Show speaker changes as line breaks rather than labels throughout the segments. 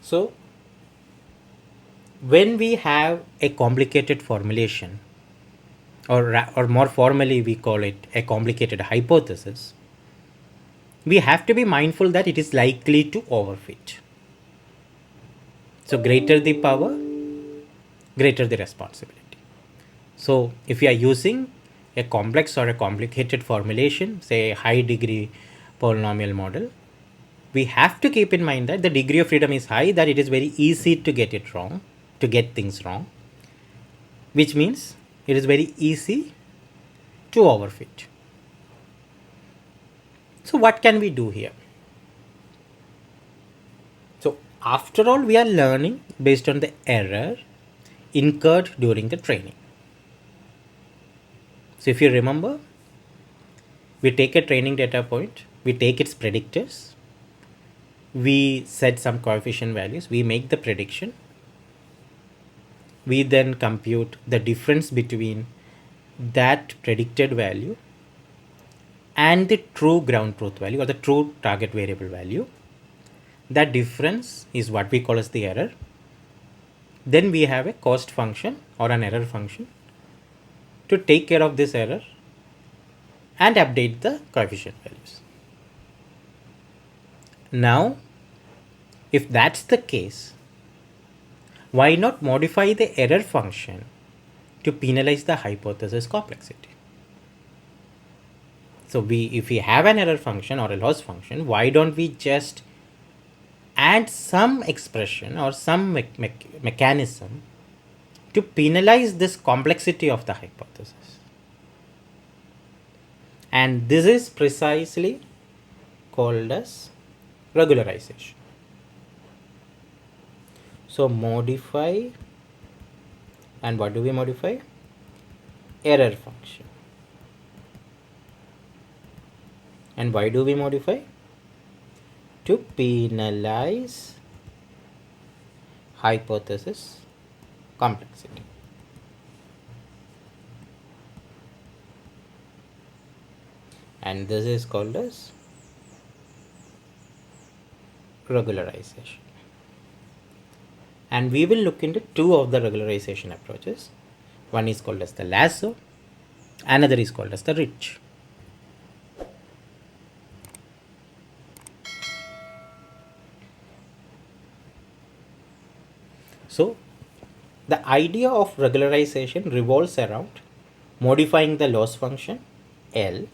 So when we have a complicated formulation, or more formally we call it a complicated hypothesis, we have to be mindful that it is likely to overfit. So greater the power, greater the responsibility. So if you are using a complex or a complicated formulation, say a high degree polynomial model, we have to keep in mind that the degree of freedom is high, that it is very easy to get it wrong, to get things wrong, which means it is very easy to overfit. So what can we do here? So after all, we are learning based on the error incurred during the training. So if you remember, we take a training data point, we take its predictors, we set some coefficient values, we make the prediction, we then compute the difference between that predicted value and the true ground truth value or the true target variable value. That difference is what we call as the error. Then we have a cost function or an error function to take care of this error and update the coefficient values. Now, if that's the case, why not modify the error function to penalize the hypothesis complexity? So if we have an error function or a loss function, why don't we just add some expression or some mechanism to penalize this complexity of the hypothesis? And this is precisely called as regularization. So modify, and what do we modify? Error function. And why do we modify? To penalize hypothesis complexity. And this is called as regularization. And we will look into two of the regularization approaches. One is called as the Lasso, another is called as the Rich. So the idea of regularization revolves around modifying the loss function L.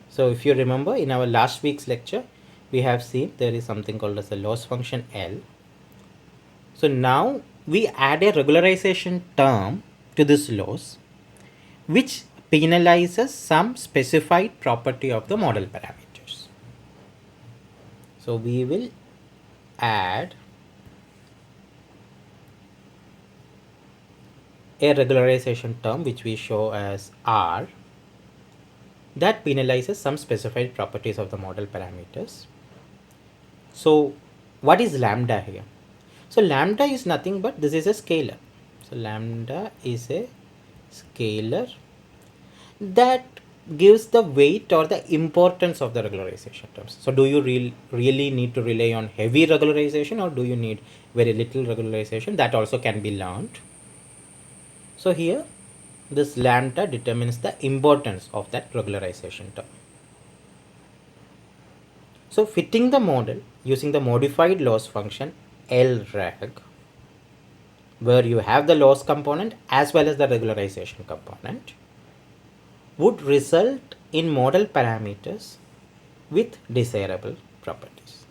So if you remember, in our last week's lecture, we have seen there is something called as a loss function L. So now we add a regularization term to this loss, which penalizes some specified property of the model parameters. So we will add a regularization term which we show as R that penalizes some specified properties of the model parameters. So what is lambda here? So lambda is nothing but this is a scalar. So lambda is a scalar that gives the weight or the importance of the regularization terms. So do you really need to rely on heavy regularization, or do you need very little regularization? That also can be learned. So here this lambda determines the importance of that regularization term. So fitting the model using the modified loss function LREG, where you have the loss component as well as the regularization component, would result in model parameters with desirable properties.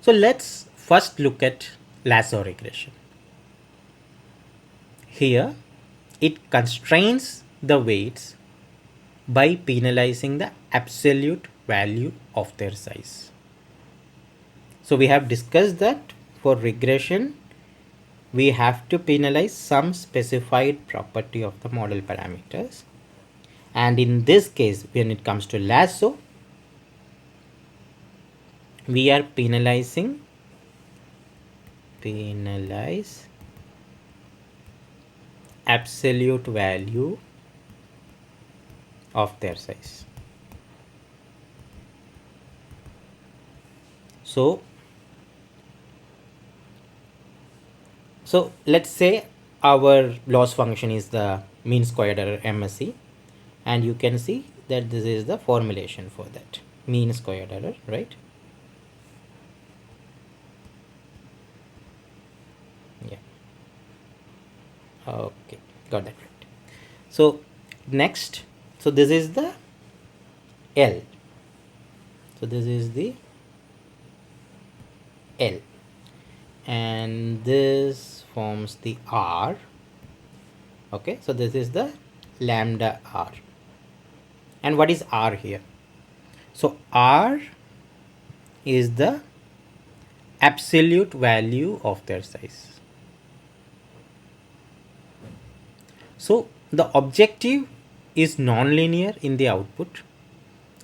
So let's first look at lasso regression. Here it constrains the weights by penalizing the absolute value of their size. So we have discussed that for regression we have to penalize some specified property of the model parameters, and in this case when it comes to lasso we are penalize absolute value of their size. So let's say our loss function is the mean squared error MSE, and you can see that this is the formulation for that mean squared error, right? Yeah. Okay, got that right. So next, so this is the L. So this is the L, and this forms the R. Okay, so this is the lambda R. And what is R here? So R is the absolute value of their size. So the objective is nonlinear in the output,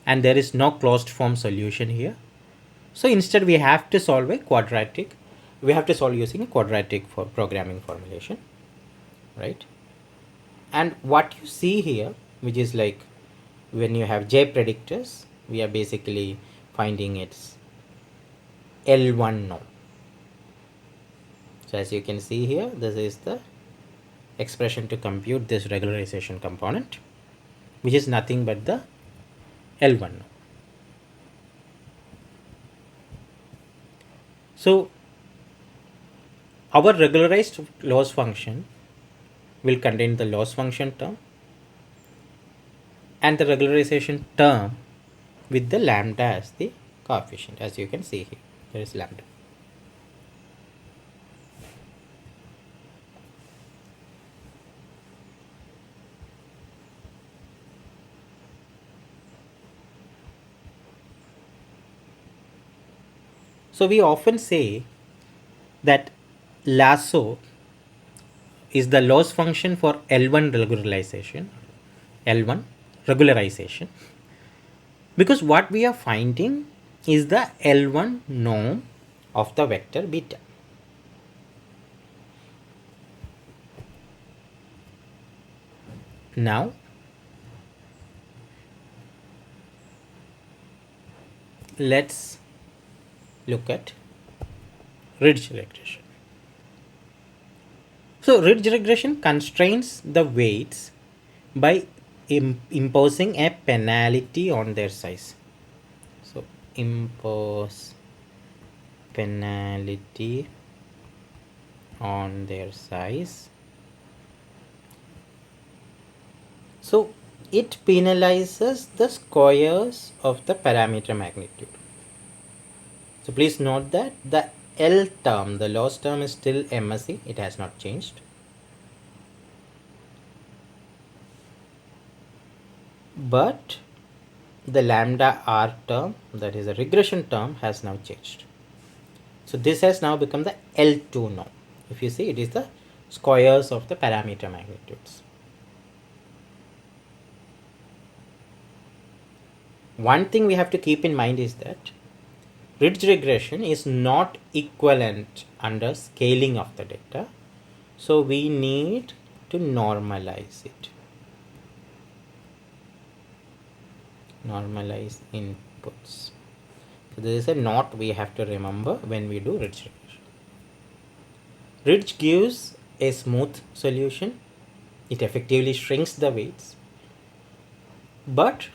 and there is no closed form solution here. So instead we have to solve a quadratic. We have to solve using a quadratic for programming formulation, right? And what you see here, which is like when you have J predictors, we are basically finding its L1 norm. So as you can see here, this is the expression to compute this regularization component, which is nothing but the L1 norm. So our regularized loss function will contain the loss function term and the regularization term with the lambda as the coefficient. As you can see here, there is lambda. So we often say that Lasso is the loss function for L1 regularization, L1 regularization, because what we are finding is the L1 norm of the vector beta. Now let's look at ridge regression. So ridge regression constrains the weights by imposing a penalty on their size. So impose penalty on their size. So it penalizes the squares of the parameter magnitude. So please note that the L term, the loss term, is still MSE, it has not changed. But the lambda R term, that is a regression term, has now changed. So this has now become the L2 norm. If you see, it is the squares of the parameter magnitudes. One thing we have to keep in mind is that ridge regression is not equivalent under scaling of the data. So we need to normalize it. Normalize inputs. So there is a note we have to remember when we do ridge regression. Ridge gives a smooth solution. It effectively shrinks the weights, but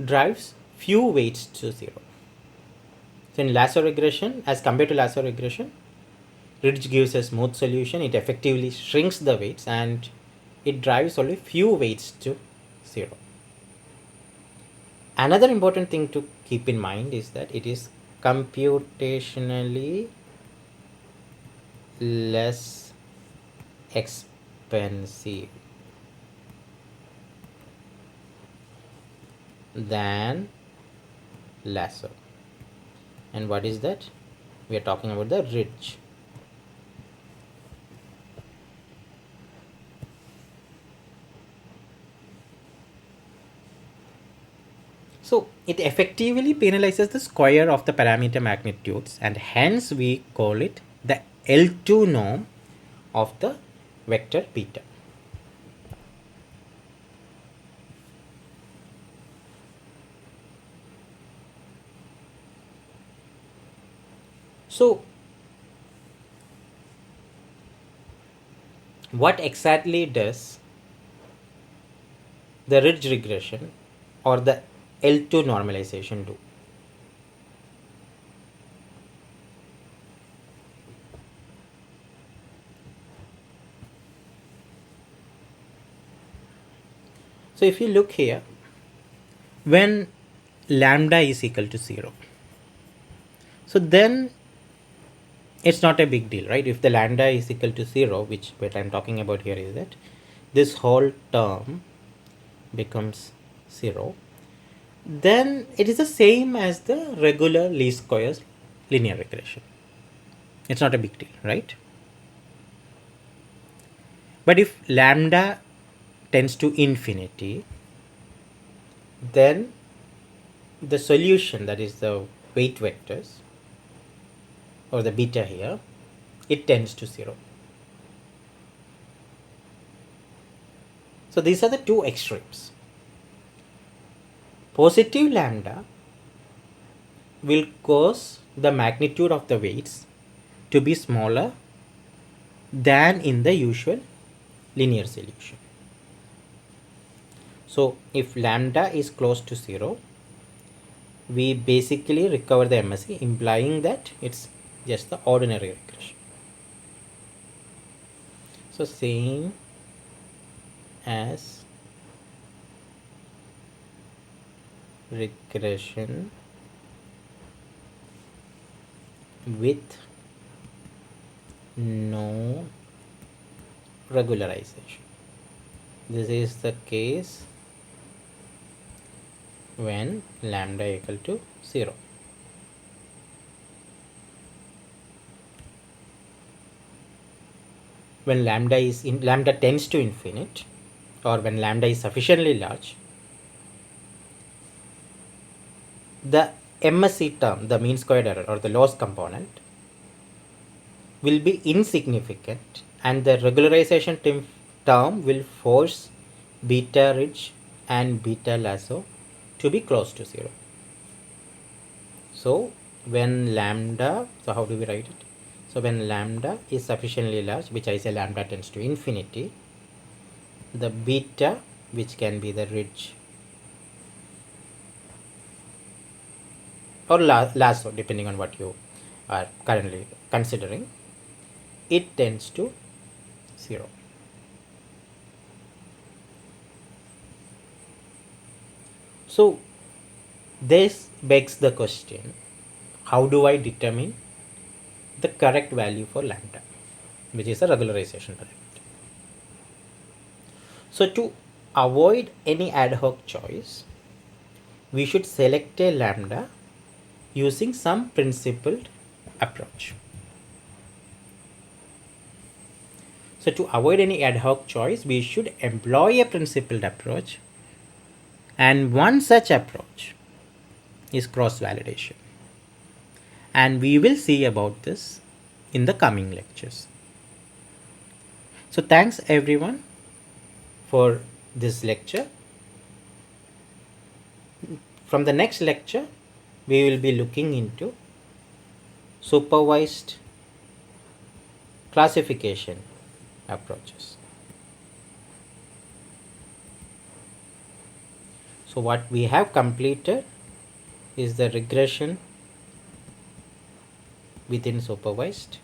drives few weights to zero. So in lasso regression, as compared to lasso regression, ridge gives a smooth solution. It effectively shrinks the weights and it drives only few weights to zero. Another important thing to keep in mind is that it is computationally less expensive than lasso. And what is that? We are talking about the ridge. So it effectively penalizes the square of the parameter magnitudes, and hence we call it the L2 norm of the vector beta. So what exactly does the ridge regression or the L2 normalization do? So if you look here, when lambda is equal to 0, so then it's not a big deal, right? If the lambda is equal to 0, which what I'm talking about here is that this whole term becomes 0, then it is the same as the regular least squares linear regression. It's not a big deal, right? But if lambda tends to infinity, then the solution, that is the weight vectors or the beta here, it tends to 0. So these are the two extremes. Positive lambda will cause the magnitude of the weights to be smaller than in the usual linear solution. So if lambda is close to 0, we basically recover the MSE, implying that it's just the ordinary regression. So same as regression with no regularization. This is the case when lambda equal to 0. When lambda tends to infinite, or when lambda is sufficiently large, the MSE term, the mean squared error or the loss component, will be insignificant, and the regularization term will force beta ridge and beta lasso to be close to 0. So when lambda, so how do we write it? So when lambda is sufficiently large, which I say lambda tends to infinity, the beta, which can be the ridge or lasso, depending on what you are currently considering, it tends to 0. So this begs the question, how do I determine the correct value for lambda, which is a regularization parameter? So to avoid any ad hoc choice, we should select a lambda using some principled approach. So to avoid any ad hoc choice, we should employ a principled approach, and one such approach is cross-validation. And we will see about this in the coming lectures. So thanks everyone for this lecture. From the next lecture, we will be looking into supervised classification approaches. So what we have completed is the regression within supervised.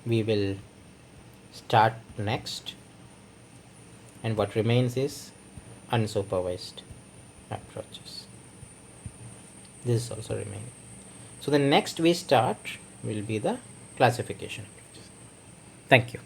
We will start next, and what remains is unsupervised approaches. This is also remaining. So the next we start will be the classification approaches. Thank you.